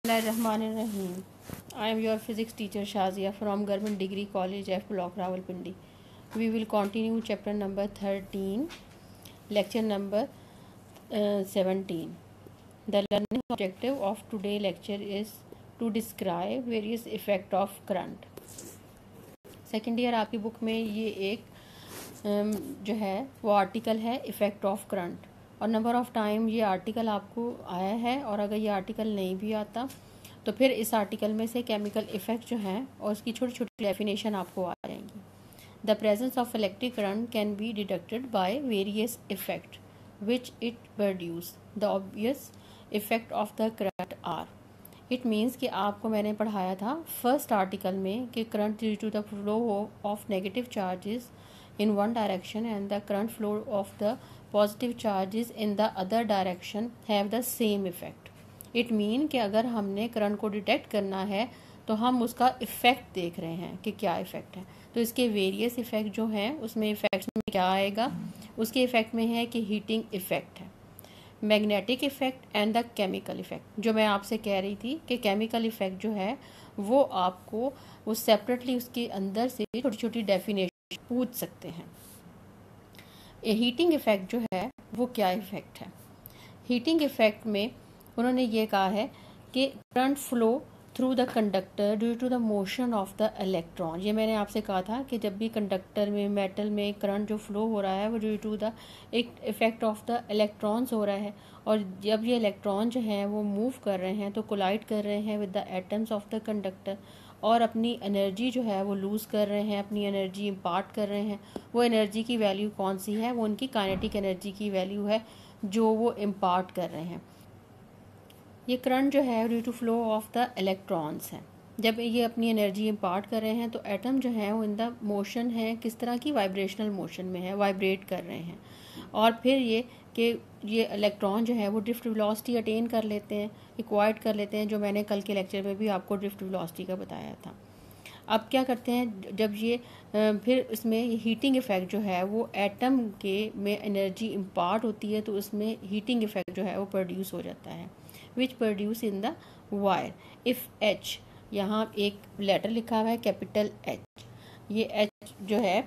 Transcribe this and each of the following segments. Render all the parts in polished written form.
Bismillahirrahmanirrahim. I am your physics teacher Shazia from Government Degree College F Block Rawalpindi. We will continue chapter number 13, lecture number 17. The learning objective of today's lecture is to describe various effect of current. Second year आपकी book में ये एक जो है वो article है effect of current, और number of time ये आर्टिकल आपको आया है, और अगर ये आर्टिकल नहीं भी आता तो फिर इस आर्टिकल में से केमिकल इफ़ेक्ट जो हैं और उसकी छोटी छोटी डेफिनेशन आपको आ जाएंगी. The presence of electric current can be detected by various effect which it produce. The obvious effect of the current are. It means कि आपको मैंने पढ़ाया था फर्स्ट आर्टिकल में कि current due to the flow of negative charges in one direction and the current flow of the positive charges in the other direction have the same effect. It mean कि अगर हमने current को detect करना है तो हम उसका effect देख रहे हैं कि क्या इफ़ेक्ट है. तो इसके वेरियस इफ़ेक्ट जो हैं उसमें इफ़ेक्ट में क्या आएगा, उसके इफ़ेक्ट में है कि हीटिंग इफ़ेक्ट है, magnetic effect and the chemical effect. जो मैं आपसे कह रही थी कि केमिकल इफ़ेक्ट जो है वो आपको वो सेपरेटली उसके अंदर से छोटी छोटी डेफिनेशन पूछ सकते हैं. हीटिंग इफ़ेक्ट जो है वो क्या इफ़ेक्ट है. हीटिंग इफ़ेक्ट में उन्होंने ये कहा है कि current flow through the conductor due to the motion of the electron. ये मैंने आपसे कहा था कि जब भी कंडक्टर में मेटल में करंट जो फ्लो हो रहा है वो ड्यू टू द एक इफेक्ट ऑफ द इलेक्ट्रॉन्स हो रहा है, और जब ये इलेक्ट्रॉन जो हैं वो मूव कर रहे हैं तो कोलाइड कर रहे हैं with the atoms of the conductor, और अपनी एनर्जी जो है वो लूज़ कर रहे हैं, अपनी एनर्जी इम्पार्ट कर रहे हैं. वो एनर्जी की वैल्यू कौन सी है, वो उनकी काइनेटिक एनर्जी की वैल्यू है जो वो इम्पार्ट कर रहे हैं. ये करंट जो है due to flow of the electrons है. जब ये अपनी एनर्जी इम्पार्ट कर रहे हैं तो एटम जो है वो इन द मोशन है, किस तरह की वाइब्रेशनल मोशन में है, वाइब्रेट कर रहे हैं. और फिर ये कि ये इलेक्ट्रॉन जो है वो ड्रिफ्ट वेलोसिटी अटेन कर लेते हैं, एक्वायर्ड कर लेते हैं, जो मैंने कल के लेक्चर में भी आपको ड्रिफ्ट वेलोसिटी का बताया था. अब क्या करते हैं, जब ये फिर इसमें हीटिंग इफ़ेक्ट जो है वो एटम के में एनर्जी इम्पार्ट होती है तो उसमें हीटिंग इफ़ेक्ट जो है वो प्रोड्यूस हो जाता है, which produce in the wire. If H, यहाँ एक लेटर लिखा हुआ है कैपिटल एच, ये एच जो है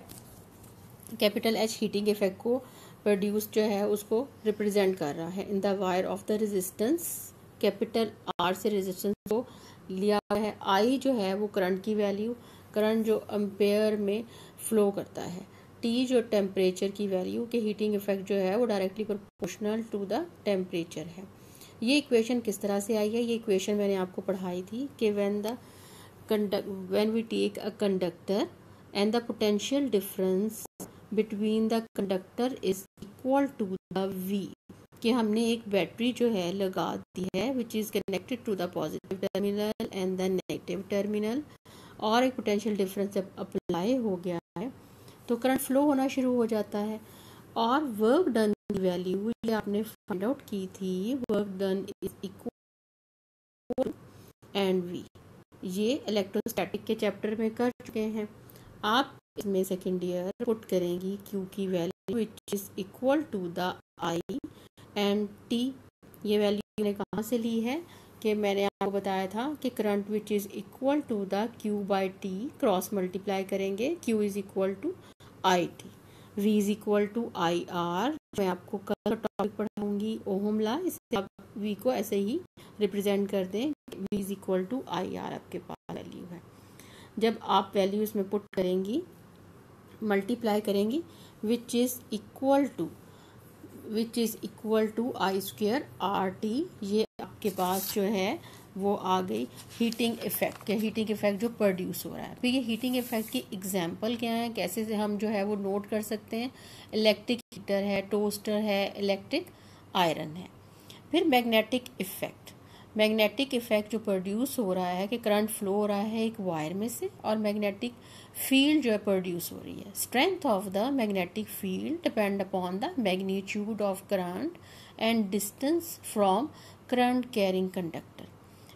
कैपिटल एच हीटिंग इफ़ेक्ट को प्रोड्यूस जो है उसको रिप्रेजेंट कर रहा है in the wire of the resistance. Capital R से रेजिस्टेंस को लिया हुआ है. आई जो है वो करंट की वैल्यू, करंट जो एम्पेयर में फ्लो करता है. टी जो टेम्परेचर की वैल्यू, के हीटिंग इफेक्ट जो है वो directly proportional to the temperature है. ये इक्वेशन किस तरह से आई है, ये इक्वेशन मैंने आपको पढ़ाई थी कि when we take a conductor and the potential difference between the conductor is equal to the V, कि हमने एक बैटरी जो है लगा दी है which is connected to the positive terminal and the negative terminal, और एक पोटेंशियल डिफरेंस जब अप्लाई हो गया है तो करंट फ्लो होना शुरू हो जाता है. और वर्क डन की वैल्यू ये आपने फाइंड आउट की थी, work done is equal and V. ये इलेक्ट्रोस्टैटिक के चैप्टर में कर चुके हैं. आप इसमें सेकेंड ईयर पुट करेंगी क्यू की value which is equal to the I and T. ये वैल्यू ने कहाँ से ली है कि मैंने आपको बताया था कि current which is equal to the Q by T, cross multiply करेंगे, Q is equal to I T, V is equal to I R. मैं आपको कल टॉपिक पढ़ाऊंगी ओहम ला, इससे आप वी को ऐसे ही रिप्रेजेंट कर दें, V is equal to I R आपके पास वैल्यू है. जब आप वैल्यू इसमें पुट करेंगी, मल्टीप्लाई करेंगी, which is equal to I square R T, ये आपके पास जो है वो आ गई हीटिंग इफ़ेक्ट के. हीटिंग इफ़ेक्ट जो प्रोड्यूस हो रहा है. फिर ये हीटिंग इफ़ेक्ट की एग्जांपल क्या है, कैसे से हम जो है वो नोट कर सकते हैं. इलेक्ट्रिक हीटर है, टोस्टर है, इलेक्ट्रिक आयरन है. फिर मैग्नेटिक इफ़ेक्ट. मैग्नेटिक इफ़ेक्ट जो प्रोड्यूस हो रहा है कि करंट फ्लो हो रहा है एक वायर में से, और मैग्नेटिक फील्ड जो है प्रोड्यूस हो रही है. Strength of the magnetic field depend upon the magnitude of current and distance from current carrying conductor.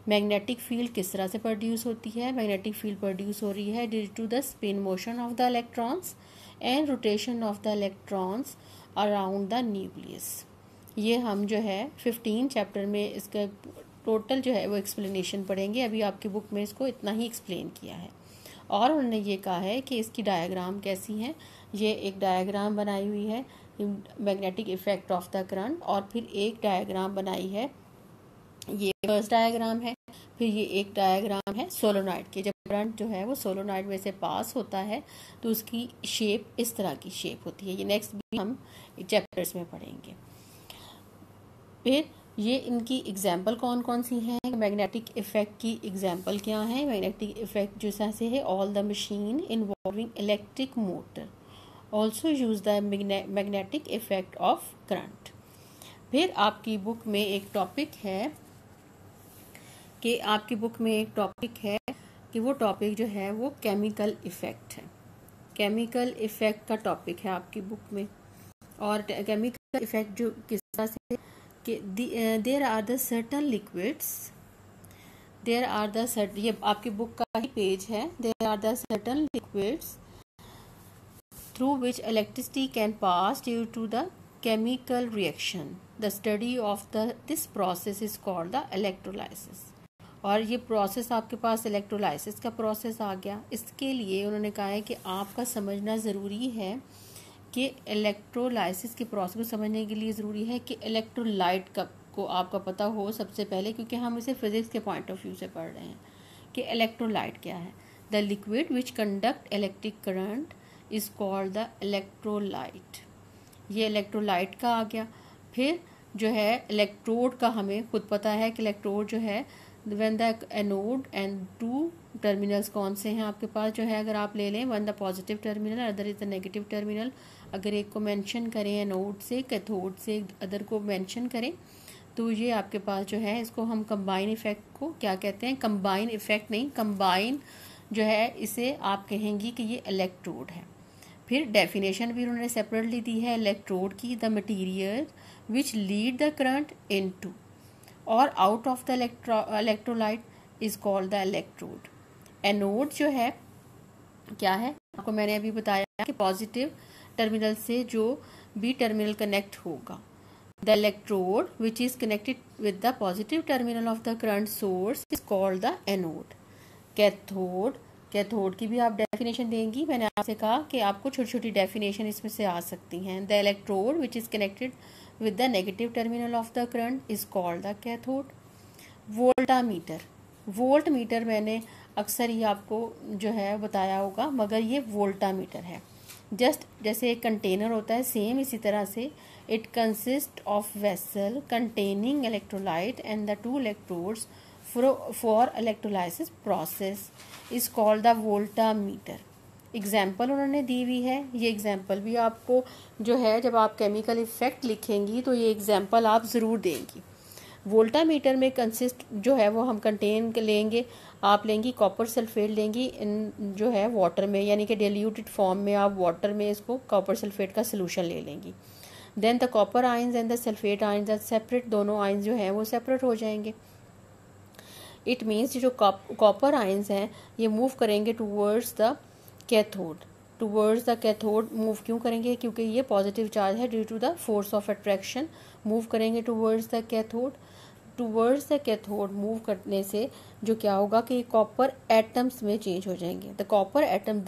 Magnetic field किस तरह से प्रोड्यूस होती है, मैग्नेटिक फील्ड प्रोड्यूस हो रही है due to the spin motion of the electrons and rotation of the electrons around the nucleus. ये हम जो है 15 चैप्टर में इसका टोटल जो है वो एक्सप्लेनेशन पढ़ेंगे। अभी आपकी बुक में इसको इतना ही एक्सप्लेन किया है। और उन्होंने ये कहा है कि इसकी डायग्राम कैसी है। ये एक डायग्राम बनाई हुई है magnetic effect of the current, और फिर एक डायग्राम बनाई है, ये फर्स्ट डायग्राम है। फिर ये एक डायग्राम है सोलोनॉइड के। जब करंट जो है वो सोलोनॉइड में से पास होता है तो उसकी शेप इस तरह की शेप होती है। ये नेक्स्ट भी हम चैप्टर्स में पढ़ेंगे। फिर ये इनकी एग्जाम्पल कौन कौन सी हैं, मैग्नेटिक इफेक्ट की एग्जाम्पल क्या है। मैग्नेटिक इफेक्ट जो से है, all the machine involving electric motor also use the magnetic effect of current. फिर आपकी बुक में एक टॉपिक है कि वो टॉपिक जो है वो केमिकल इफेक्ट है। केमिकल इफेक्ट का टॉपिक है आपकी बुक में। और केमिकल इफेक्ट जो किस तरह से कि there are the certain liquids, ये आपकी बुक का ही पेज है। There are the certain liquids through which electricity can pass due to the chemical reaction. The study of this process is called the electrolysis. और ये process आपके पास electrolysis का process आ गया। इसके लिए उन्होंने कहा है कि आपका समझना ज़रूरी है कि इलेक्ट्रोलाइसिस के प्रोसेस को समझने के लिए ज़रूरी है कि इलेक्ट्रोलाइट को आपका पता हो सबसे पहले, क्योंकि हम इसे फिजिक्स के पॉइंट ऑफ व्यू से पढ़ रहे हैं कि इलेक्ट्रोलाइट क्या है। The liquid which conduct electric current is called the electrolyte. ये इलेक्ट्रोलाइट का आ गया। फिर जो है इलेक्ट्रोड का हमें खुद पता है कि इलेक्ट्रोड जो है when the anode and two terminals कौन से हैं आपके पास जो है, अगर आप ले लें, one the positive terminal, other is the negative terminal. अगर एक को मेंशन करें एनोड से, कैथोड से अदर को मेंशन करें, तो ये आपके पास जो है, इसको हम कंबाइन इफेक्ट को क्या कहते हैं, कंबाइन इफेक्ट नहीं, कंबाइन जो है इसे आप कहेंगी कि ये इलेक्ट्रोड है। फिर डेफिनेशन भी उन्होंने सेपरेटली दी है इलेक्ट्रोड की, the material which lead the current into और out of the electrolyte is called the electrode. Anode जो है क्या है, आपको मैंने अभी बताया कि पॉजिटिव टर्मिनल से जो भी टर्मिनल कनेक्ट होगा। The electrode which is connected with the positive terminal of the current source is called the anode. Cathode की भी आप डेफिनेशन देंगी। मैंने आपसे कहा कि आपको छोटी छोटी डेफिनेशन इसमें से आ सकती हैं। The electrode which is connected with the negative terminal of the current is called the cathode. Volt meter मैंने अक्सर ही आपको जो है बताया होगा, मगर ये वोल्टामीटर है। जस्ट जैसे एक कंटेनर होता है, सेम इसी तरह से it consist of vessel containing electrolyte and the two electrodes for electrolysis process is called the voltmeter। Example उन्होंने दी हुई है। ये एग्जाम्पल भी आपको जो है, जब आप केमिकल इफेक्ट लिखेंगी तो ये एग्जाम्पल आप ज़रूर देंगी। वोल्टामीटर में कंसिस्ट जो है वो हम कंटेन लेंगे, आप लेंगी कॉपर सल्फेट लेंगी इन जो है वाटर में, यानी कि डिल्यूटेड फॉर्म में आप वाटर में इसको कॉपर सल्फेट का सोल्यूशन ले लेंगी। Then the copper ions and the sulphate ions are separate, दोनों आयंस जो हैं वो सेपरेट हो जाएंगे। इट मीन्स जो कॉपर आयंस हैं ये मूव करेंगे टूवर्ड्स द कैथोड। मूव क्यों करेंगे, क्योंकि ये पॉजिटिव चार्ज है, due to the force of attraction move करेंगे टूवर्ड्स द कैथोड। मूव करने से जो क्या होगा कि कॉपर एटम्स में चेंज हो जाएंगे। The copper atom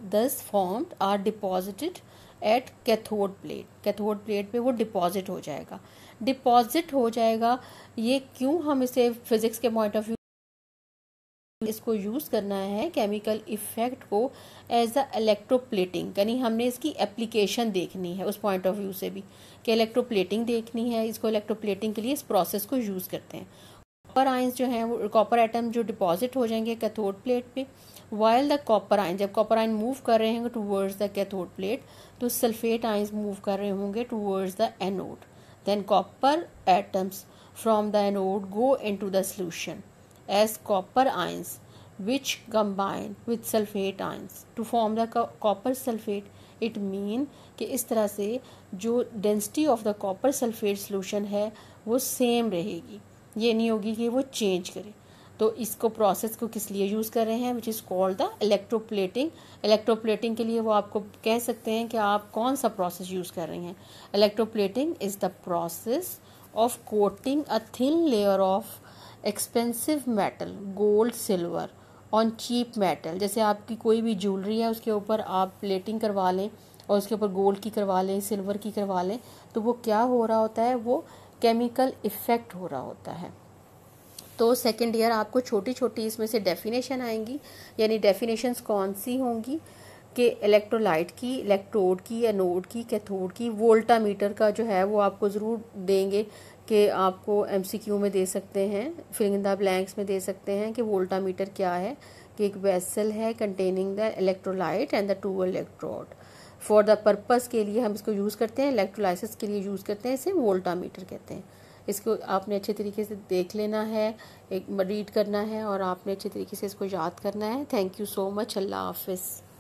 thus formed are deposited at cathode plate पे वो डिपॉजिट हो जाएगा। ये क्यों हम इसे फिजिक्स के पॉइंट ऑफ व्यू इसको यूज करना है केमिकल इफेक्ट को एज अ इलेक्ट्रोप्लेटिंग, यानी हमने इसकी एप्लीकेशन देखनी है उस पॉइंट ऑफ व्यू से भी कि इलेक्ट्रोप्लेटिंग देखनी है। इसको इलेक्ट्रोप्लेटिंग के लिए इस प्रोसेस को यूज करते हैं। कॉपर आयंस जो हैं वो कॉपर एटम जो डिपॉजिट हो जाएंगे कैथोड प्लेट पे, वाइल द कॉपर आयन, जब कॉपर आयन मूव कर रहे होंगे टूवर्ड्स द कैथोड प्लेट, तो सल्फेट आयंस मूव कर रहे होंगे towards the anode. Than copper atoms from the anode go into the solution as copper ions which combine with sulfate ions to form the copper sulfate। it mean कि इस तरह से जो density of the copper sulphate solution है वो same रहेगी, ये नहीं होगी कि वो चेंज करे। तो इसको प्रोसेस को किस लिए यूज़ कर रहे हैं, which is called the electroplating. Electroplating के लिए वो आपको कह सकते हैं कि आप कौन सा प्रोसेस यूज़ कर रही हैं। Electroplating is the process of coating a thin layer of expensive metal gold silver on cheap metal, जैसे आपकी कोई भी ज्वेलरी है उसके ऊपर आप प्लेटिंग करवा लें और उसके ऊपर गोल्ड की करवा लें, सिल्वर की करवा लें, तो वो क्या हो रहा होता है, वो केमिकल इफ़ेक्ट हो रहा होता है। तो सेकेंड ईयर आपको छोटी छोटी इसमें से डेफिनेशन आएंगी, यानी डेफिनेशंस कौन सी होंगी कि इलेक्ट्रोलाइट की, इलेक्ट्रोड की, एनोड की, कैथोड की, वोल्टामीटर का जो है वो आपको ज़रूर देंगे कि आपको एमसीक्यू में दे सकते हैं, फिलिंग इन द ब्लैंक्स में दे सकते हैं कि वोल्टामीटर क्या है, कि एक वेसल है containing the electrolyte and the two electrode. For the purpose के लिए हम इसको यूज़ करते हैं, इलेक्ट्रोलाइसिस के लिए यूज़ करते हैं, इसे वोल्टामीटर कहते हैं। इसको आपने अच्छे तरीके से देख लेना है, एक रीड करना है और आपने अच्छे तरीके से इसको याद करना है। Thank you so much. अल्लाह हाफिज़।